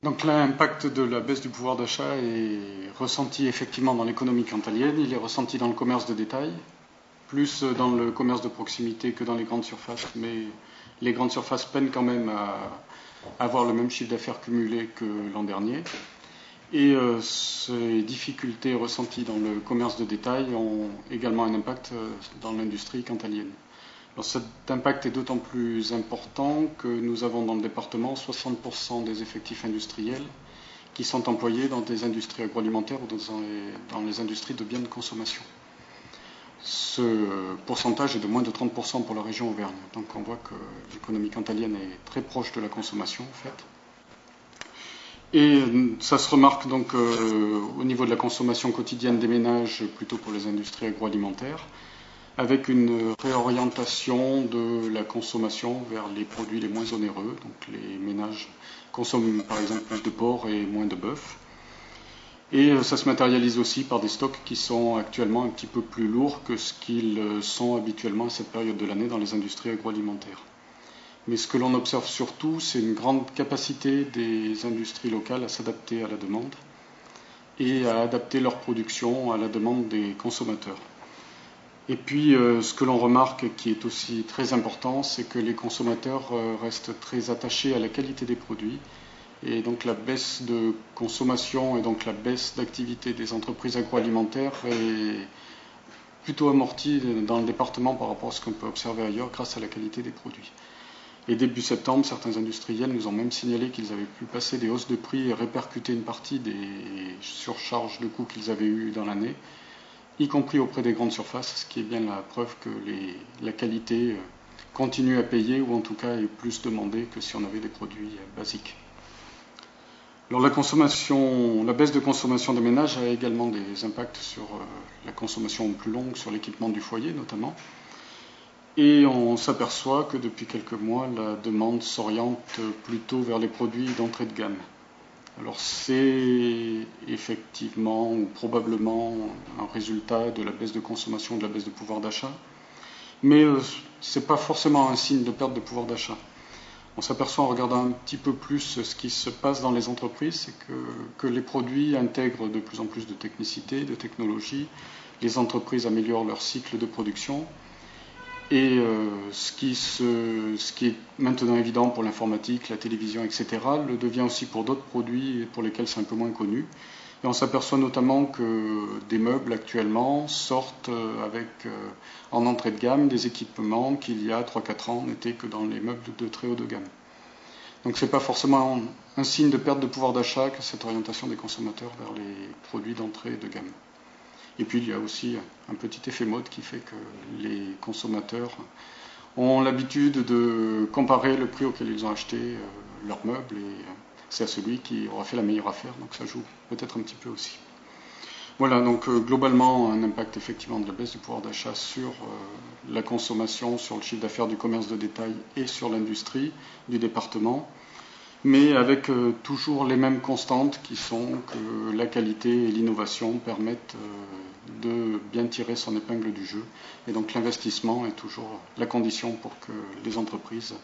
Donc l'impact de la baisse du pouvoir d'achat est ressenti effectivement dans l'économie cantalienne, il est ressenti dans le commerce de détail, plus dans le commerce de proximité que dans les grandes surfaces, mais les grandes surfaces peinent quand même à avoir le même chiffre d'affaires cumulé que l'an dernier. Et ces difficultés ressenties dans le commerce de détail ont également un impact dans l'industrie cantalienne. Alors cet impact est d'autant plus important que nous avons dans le département 60% des effectifs industriels qui sont employés dans des industries agroalimentaires ou dans les industries de biens de consommation. Ce pourcentage est de moins de 30% pour la région Auvergne. Donc on voit que l'économie cantalienne est très proche de la consommation en fait. Et ça se remarque donc au niveau de la consommation quotidienne des ménages, plutôt pour les industries agroalimentaires, avec une réorientation de la consommation vers les produits les moins onéreux. Donc les ménages consomment par exemple plus de porc et moins de bœuf. Et ça se matérialise aussi par des stocks qui sont actuellement un petit peu plus lourds que ce qu'ils sont habituellement à cette période de l'année dans les industries agroalimentaires. Mais ce que l'on observe surtout, c'est une grande capacité des industries locales à s'adapter à la demande et à adapter leur production à la demande des consommateurs. Et puis, ce que l'on remarque qui est aussi très important, c'est que les consommateurs restent très attachés à la qualité des produits. Et donc la baisse de consommation et donc la baisse d'activité des entreprises agroalimentaires est plutôt amortie dans le département par rapport à ce qu'on peut observer ailleurs grâce à la qualité des produits. Et début septembre, certains industriels nous ont même signalé qu'ils avaient pu passer des hausses de prix et répercuter une partie des surcharges de coûts qu'ils avaient eues dans l'année, y compris auprès des grandes surfaces, ce qui est bien la preuve que la qualité continue à payer ou en tout cas est plus demandée que si on avait des produits basiques. Alors la baisse de consommation des ménages a également des impacts sur la consommation plus longue, sur l'équipement du foyer notamment. Et on s'aperçoit que depuis quelques mois, la demande s'oriente plutôt vers les produits d'entrée de gamme. Alors c'est effectivement ou probablement un résultat de la baisse de consommation, de la baisse de pouvoir d'achat, mais ce n'est pas forcément un signe de perte de pouvoir d'achat. On s'aperçoit en regardant un petit peu plus ce qui se passe dans les entreprises, c'est que les produits intègrent de plus en plus de technicité, de technologie, les entreprises améliorent leur cycle de production, et ce qui est maintenant évident pour l'informatique, la télévision, etc., le devient aussi pour d'autres produits pour lesquels c'est un peu moins connu. Et on s'aperçoit notamment que des meubles actuellement sortent en entrée de gamme des équipements qu'il y a 3-4 ans n'étaient que dans les meubles de très haut de gamme. Donc ce n'est pas forcément un signe de perte de pouvoir d'achat que cette orientation des consommateurs vers les produits d'entrée de gamme. Et puis il y a aussi un petit effet mode qui fait que les consommateurs ont l'habitude de comparer le prix auquel ils ont acheté leurs meubles et c'est à celui qui aura fait la meilleure affaire, donc ça joue peut-être un petit peu aussi. Voilà, donc globalement un impact effectivement de la baisse du pouvoir d'achat sur la consommation, sur le chiffre d'affaires du commerce de détail et sur l'industrie du département, mais avec toujours les mêmes constantes qui sont que la qualité et l'innovation permettent de bien tirer son épingle du jeu. Et donc l'investissement est toujours la condition pour que les entreprises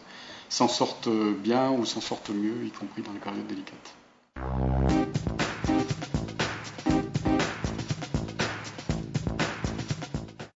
s'en sortent bien ou s'en sortent mieux, y compris dans les périodes délicates.